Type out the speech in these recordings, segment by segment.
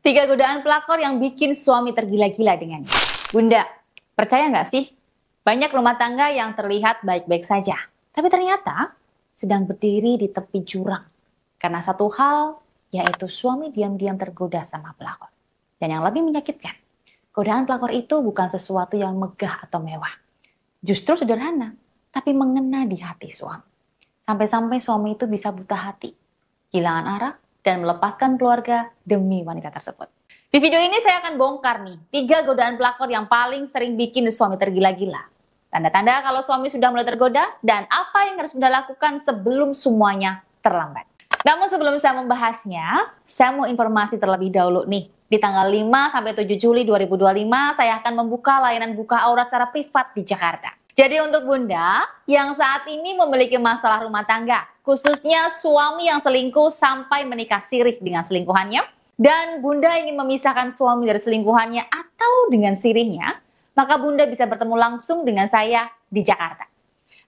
3 godaan pelakor yang bikin suami tergila-gila dengannya. Bunda, percaya nggak sih? Banyak rumah tangga yang terlihat baik-baik saja, tapi ternyata sedang berdiri di tepi jurang. Karena satu hal, yaitu suami diam-diam tergoda sama pelakor. Dan yang lebih menyakitkan, godaan pelakor itu bukan sesuatu yang megah atau mewah. Justru sederhana, tapi mengena di hati suami. Sampai-sampai suami itu bisa buta hati, kehilangan arah, dan melepaskan keluarga demi wanita tersebut. Di video ini saya akan bongkar nih 3 godaan pelakor yang paling sering bikin suami tergila-gila. Tanda-tanda kalau suami sudah mulai tergoda dan apa yang harus Bunda lakukan sebelum semuanya terlambat. Namun sebelum saya membahasnya, saya mau informasi terlebih dahulu nih. Di tanggal 5-7 Juli 2025, saya akan membuka layanan buka aura secara privat di Jakarta. Jadi untuk Bunda yang saat ini memiliki masalah rumah tangga, khususnya suami yang selingkuh sampai menikah sirih dengan selingkuhannya, dan Bunda ingin memisahkan suami dari selingkuhannya atau dengan sirihnya, maka Bunda bisa bertemu langsung dengan saya di Jakarta.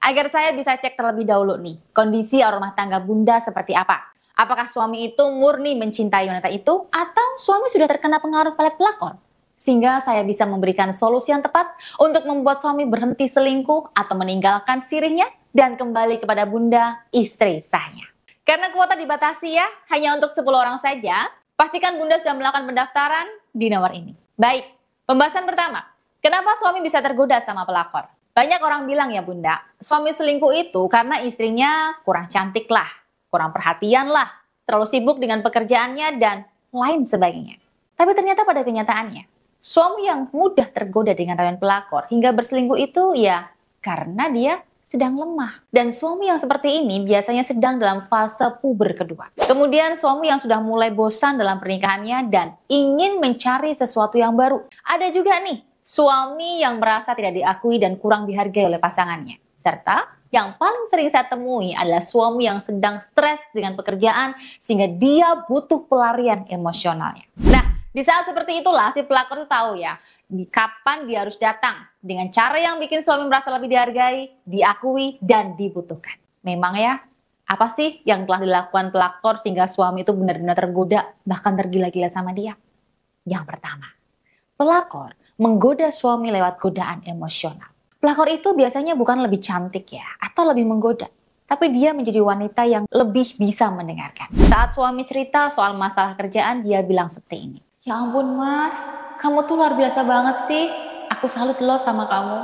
Agar saya bisa cek terlebih dahulu nih, kondisi rumah tangga Bunda seperti apa. Apakah suami itu murni mencintai wanita itu, atau suami sudah terkena pengaruh oleh pelakor? Sehingga saya bisa memberikan solusi yang tepat untuk membuat suami berhenti selingkuh atau meninggalkan sirihnya dan kembali kepada Bunda, istri sahnya. Karena kuota dibatasi ya, hanya untuk 10 orang saja, pastikan Bunda sudah melakukan pendaftaran di nomor ini. Baik, pembahasan pertama. Kenapa suami bisa tergoda sama pelakor? Banyak orang bilang ya Bunda, suami selingkuh itu karena istrinya kurang cantik lah, kurang perhatian lah, terlalu sibuk dengan pekerjaannya dan lain sebagainya. Tapi ternyata pada kenyataannya, suami yang mudah tergoda dengan rayuan pelakor hingga berselingkuh itu ya karena dia sedang lemah. Dan suami yang seperti ini biasanya sedang dalam fase puber kedua. Kemudian suami yang sudah mulai bosan dalam pernikahannya dan ingin mencari sesuatu yang baru. Ada juga nih, suami yang merasa tidak diakui dan kurang dihargai oleh pasangannya. Serta yang paling sering saya temui adalah suami yang sedang stres dengan pekerjaan sehingga dia butuh pelarian emosionalnya. Nah, di saat seperti itulah si pelakor itu tahu ya, kapan dia harus datang dengan cara yang bikin suami merasa lebih dihargai, diakui, dan dibutuhkan. Memang ya, apa sih yang telah dilakukan pelakor sehingga suami itu benar-benar tergoda, bahkan tergila-gila sama dia? Yang pertama, pelakor menggoda suami lewat godaan emosional. Pelakor itu biasanya bukan lebih cantik ya, atau lebih menggoda. Tapi dia menjadi wanita yang lebih bisa mendengarkan. Saat suami cerita soal masalah kerjaan, dia bilang seperti ini. Ya ampun mas, kamu tuh luar biasa banget sih. Aku salut loh sama kamu.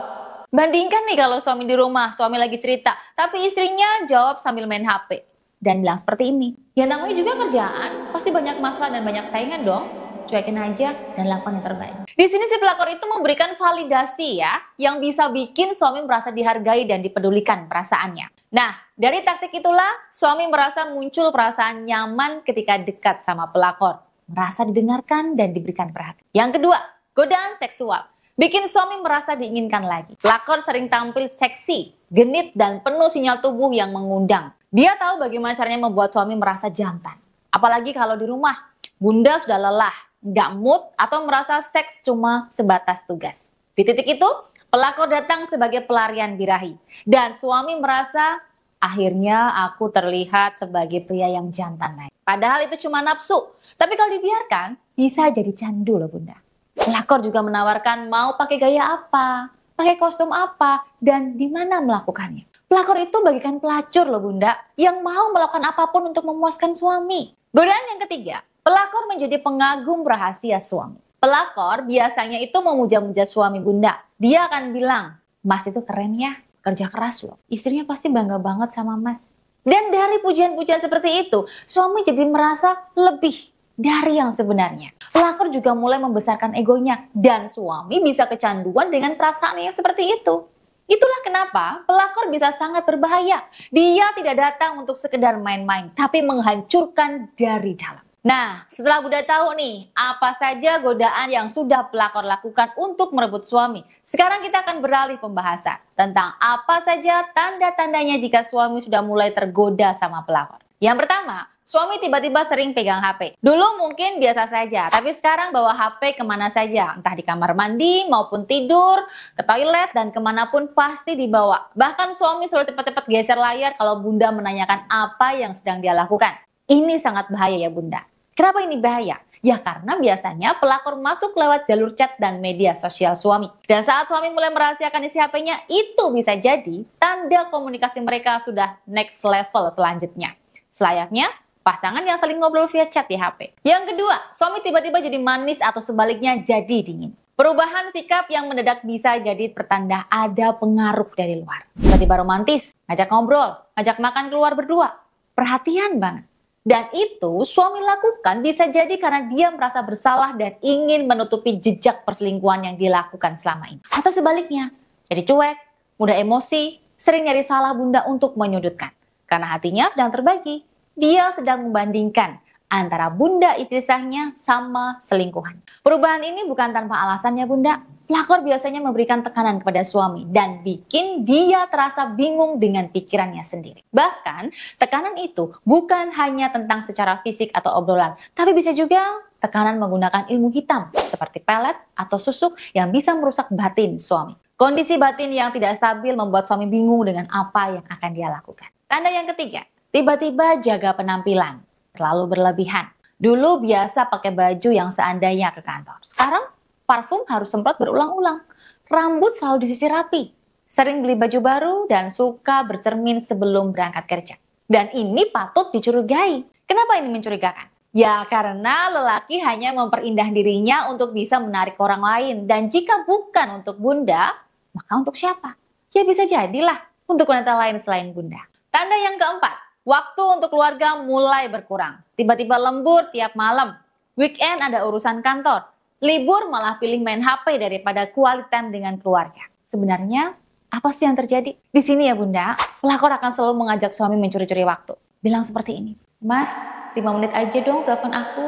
Bandingkan nih kalau suami di rumah, suami lagi cerita, tapi istrinya jawab sambil main HP. Dan bilang seperti ini. Ya namanya juga kerjaan, pasti banyak masalah dan banyak saingan dong. Cuekin aja dan lakukan yang terbaik. Di sini si pelakor itu memberikan validasi ya, yang bisa bikin suami merasa dihargai dan dipedulikan perasaannya. Nah, dari taktik itulah suami merasa muncul perasaan nyaman ketika dekat sama pelakor. Merasa didengarkan dan diberikan perhatian. Yang kedua, godaan seksual. Bikin suami merasa diinginkan lagi. Pelakor sering tampil seksi, genit, dan penuh sinyal tubuh yang mengundang. Dia tahu bagaimana caranya membuat suami merasa jantan. Apalagi kalau di rumah, Bunda sudah lelah, nggak mood, atau merasa seks cuma sebatas tugas. Di titik itu, pelakor datang sebagai pelarian birahi. Dan suami merasa, akhirnya aku terlihat sebagai pria yang jantan. Padahal itu cuma nafsu. Tapi kalau dibiarkan, bisa jadi candu loh Bunda. Pelakor juga menawarkan mau pakai gaya apa, pakai kostum apa, dan di mana melakukannya. Pelakor itu bagikan pelacur loh Bunda, yang mau melakukan apapun untuk memuaskan suami. Godaan yang ketiga, pelakor menjadi pengagum rahasia suami. Pelakor biasanya itu memuja-muja suami Bunda. Dia akan bilang, Mas itu keren ya, kerja keras loh. Istrinya pasti bangga banget sama Mas. Dan dari pujian-pujian seperti itu, suami jadi merasa lebih dari yang sebenarnya. Pelakor juga mulai membesarkan egonya dan suami bisa kecanduan dengan perasaan yang seperti itu. Itulah kenapa pelakor bisa sangat berbahaya. Dia tidak datang untuk sekedar main-main, tapi menghancurkan dari dalam. Nah, setelah Bunda tahu nih, apa saja godaan yang sudah pelakor lakukan untuk merebut suami. Sekarang kita akan beralih pembahasan tentang apa saja tanda-tandanya jika suami sudah mulai tergoda sama pelakor. Yang pertama, suami tiba-tiba sering pegang HP. Dulu mungkin biasa saja, tapi sekarang bawa HP kemana saja. Entah di kamar mandi maupun tidur, ke toilet, dan kemanapun pasti dibawa. Bahkan suami selalu cepat-cepat geser layar kalau Bunda menanyakan apa yang sedang dia lakukan. Ini sangat bahaya ya Bunda. Kenapa ini bahaya? Ya karena biasanya pelakor masuk lewat jalur chat dan media sosial suami. Dan saat suami mulai merahasiakan isi HP-nya, itu bisa jadi tanda komunikasi mereka sudah next level selanjutnya. Selayaknya pasangan yang saling ngobrol via chat di HP. Yang kedua, suami tiba-tiba jadi manis atau sebaliknya jadi dingin. Perubahan sikap yang mendadak bisa jadi pertanda ada pengaruh dari luar. Tiba-tiba romantis, ngajak ngobrol, ngajak makan keluar berdua. Perhatian banget. Dan itu suami lakukan bisa jadi karena dia merasa bersalah dan ingin menutupi jejak perselingkuhan yang dilakukan selama ini. Atau sebaliknya, jadi cuek, mudah emosi, sering nyari salah bunda untuk menyudutkan. Karena hatinya sedang terbagi, dia sedang membandingkan antara bunda istri sahnya sama selingkuhan. Perubahan ini bukan tanpa alasannya bunda. Pelakor biasanya memberikan tekanan kepada suami dan bikin dia terasa bingung dengan pikirannya sendiri. Bahkan tekanan itu bukan hanya tentang secara fisik atau obrolan, tapi bisa juga tekanan menggunakan ilmu hitam seperti pelet atau susuk yang bisa merusak batin suami. Kondisi batin yang tidak stabil membuat suami bingung dengan apa yang akan dia lakukan. Tanda yang ketiga, tiba-tiba jaga penampilan. Terlalu berlebihan. Dulu biasa pakai baju yang seandainya ke kantor. Sekarang parfum harus semprot berulang-ulang. Rambut selalu disisir rapi. Sering beli baju baru dan suka bercermin sebelum berangkat kerja. Dan ini patut dicurigai. Kenapa ini mencurigakan? Ya karena lelaki hanya memperindah dirinya untuk bisa menarik orang lain. Dan jika bukan untuk bunda, maka untuk siapa? Ya bisa jadilah untuk wanita lain selain bunda. Tanda yang keempat. Waktu untuk keluarga mulai berkurang. Tiba-tiba lembur tiap malam. Weekend ada urusan kantor. Libur malah pilih main HP daripada quality time dengan keluarga. Sebenarnya, apa sih yang terjadi? Di sini ya bunda, pelakor akan selalu mengajak suami mencuri-curi waktu. Bilang seperti ini, Mas, 5 menit aja dong telepon aku.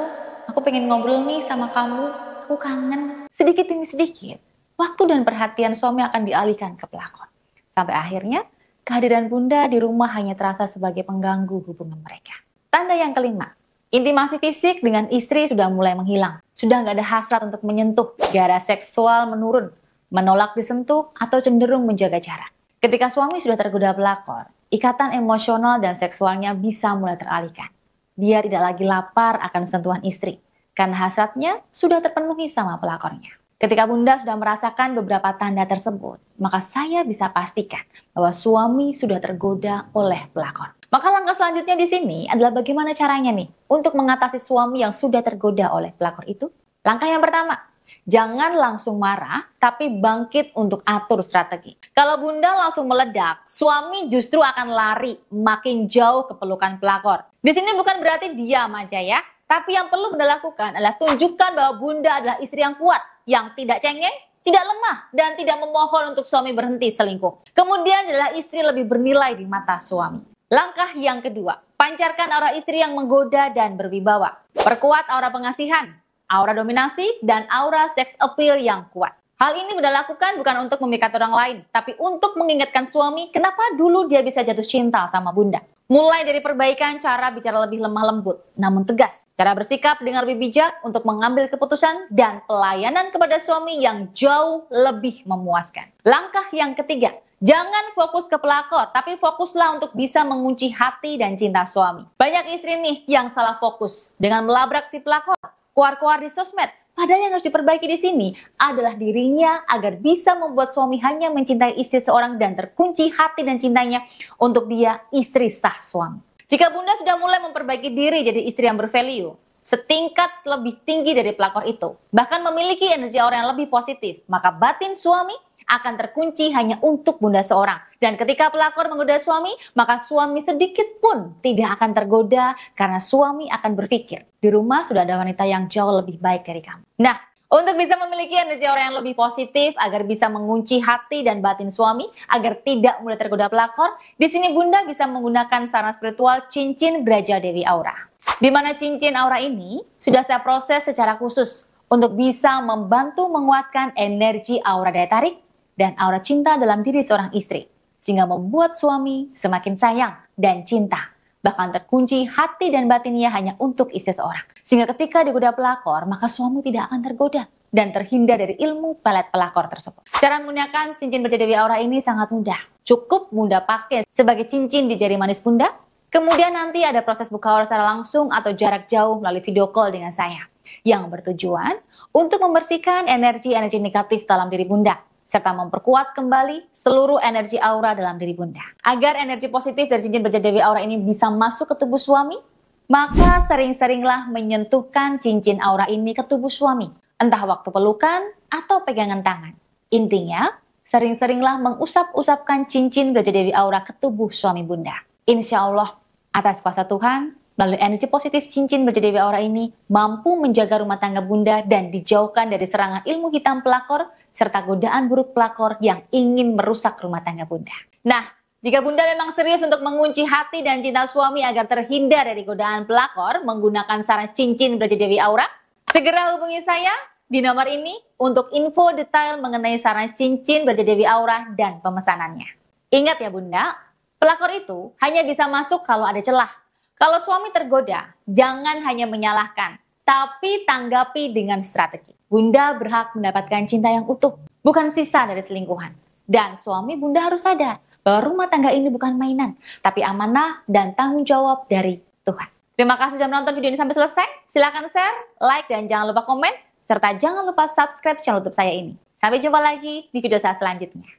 Aku pengen ngobrol nih sama kamu. Aku kangen. Sedikit demi sedikit, waktu dan perhatian suami akan dialihkan ke pelakor. Sampai akhirnya, kehadiran bunda di rumah hanya terasa sebagai pengganggu hubungan mereka. Tanda yang kelima, intimasi fisik dengan istri sudah mulai menghilang. Sudah nggak ada hasrat untuk menyentuh, gairah seksual menurun, menolak disentuh, atau cenderung menjaga jarak. Ketika suami sudah tergoda pelakor, ikatan emosional dan seksualnya bisa mulai teralihkan. Dia tidak lagi lapar akan sentuhan istri, karena hasratnya sudah terpenuhi sama pelakornya. Ketika bunda sudah merasakan beberapa tanda tersebut, maka saya bisa pastikan bahwa suami sudah tergoda oleh pelakor. Maka langkah selanjutnya di sini adalah bagaimana caranya nih untuk mengatasi suami yang sudah tergoda oleh pelakor itu. Langkah yang pertama, jangan langsung marah, tapi bangkit untuk atur strategi. Kalau bunda langsung meledak, suami justru akan lari makin jauh ke pelukan pelakor. Di sini bukan berarti diam aja ya. Tapi yang perlu bunda lakukan adalah tunjukkan bahwa bunda adalah istri yang kuat, yang tidak cengeng, tidak lemah, dan tidak memohon untuk suami berhenti selingkuh. Kemudian adalah istri lebih bernilai di mata suami. Langkah yang kedua, pancarkan aura istri yang menggoda dan berwibawa. Perkuat aura pengasihan, aura dominasi, dan aura sex appeal yang kuat. Hal ini bunda lakukan bukan untuk memikat orang lain, tapi untuk mengingatkan suami kenapa dulu dia bisa jatuh cinta sama bunda. Mulai dari perbaikan cara bicara lebih lemah lembut, namun tegas. Cara bersikap dengan lebih bijak untuk mengambil keputusan dan pelayanan kepada suami yang jauh lebih memuaskan. Langkah yang ketiga, jangan fokus ke pelakor, tapi fokuslah untuk bisa mengunci hati dan cinta suami. Banyak istri nih yang salah fokus dengan melabrak si pelakor, keluar-keluar di sosmed. Padahal yang harus diperbaiki di sini adalah dirinya agar bisa membuat suami hanya mencintai istri seorang dan terkunci hati dan cintanya untuk dia istri sah suami. Jika bunda sudah mulai memperbaiki diri jadi istri yang bervalue, setingkat lebih tinggi dari pelakor itu, bahkan memiliki energi aura yang lebih positif, maka batin suami akan terkunci hanya untuk bunda seorang. Dan ketika pelakor menggoda suami, maka suami sedikit pun tidak akan tergoda karena suami akan berpikir, di rumah sudah ada wanita yang jauh lebih baik dari kamu. Nah, untuk bisa memiliki energi aura yang lebih positif, agar bisa mengunci hati dan batin suami, agar tidak mudah tergoda pelakor, di sini bunda bisa menggunakan saran spiritual cincin Braja Dewi Aura. Di mana cincin aura ini sudah saya proses secara khusus untuk bisa membantu menguatkan energi aura daya tarik dan aura cinta dalam diri seorang istri, sehingga membuat suami semakin sayang dan cinta, bahkan terkunci hati dan batinnya hanya untuk istri seorang. Sehingga ketika digoda pelakor, maka suami tidak akan tergoda dan terhindar dari ilmu pelet pelakor tersebut. Cara menggunakan cincin Braja Dewi Aura ini sangat mudah. Cukup bunda pakai sebagai cincin di jari manis bunda, kemudian nanti ada proses buka aura secara langsung atau jarak jauh melalui video call dengan saya. yang bertujuan untuk membersihkan energi-energi negatif dalam diri Bunda, serta memperkuat kembali seluruh energi aura dalam diri Bunda. Agar energi positif dari cincin berjadi Dewi Aura ini bisa masuk ke tubuh suami, maka sering-seringlah menyentuhkan cincin aura ini ke tubuh suami, entah waktu pelukan atau pegangan tangan. Intinya, sering-seringlah mengusap-usapkan cincin berjadi Dewi Aura ke tubuh suami Bunda. Insya Allah, atas kuasa Tuhan, melalui energi positif cincin berjadi Dewi Aura ini mampu menjaga rumah tangga Bunda dan dijauhkan dari serangan ilmu hitam pelakor serta godaan buruk pelakor yang ingin merusak rumah tangga Bunda. Nah, jika Bunda memang serius untuk mengunci hati dan cinta suami agar terhindar dari godaan pelakor menggunakan saran cincin berjadi Dewi Aura, segera hubungi saya di nomor ini untuk info detail mengenai saran cincin berjadi Dewi Aura dan pemesanannya. Ingat ya Bunda, pelakor itu hanya bisa masuk kalau ada celah. Kalau suami tergoda, jangan hanya menyalahkan, tapi tanggapi dengan strategi. Bunda berhak mendapatkan cinta yang utuh, bukan sisa dari selingkuhan. Dan suami Bunda harus sadar bahwa rumah tangga ini bukan mainan, tapi amanah dan tanggung jawab dari Tuhan. Terima kasih sudah menonton video ini sampai selesai. Silahkan share, like, dan jangan lupa komen. Serta jangan lupa subscribe channel YouTube saya ini. Sampai jumpa lagi di video saya selanjutnya.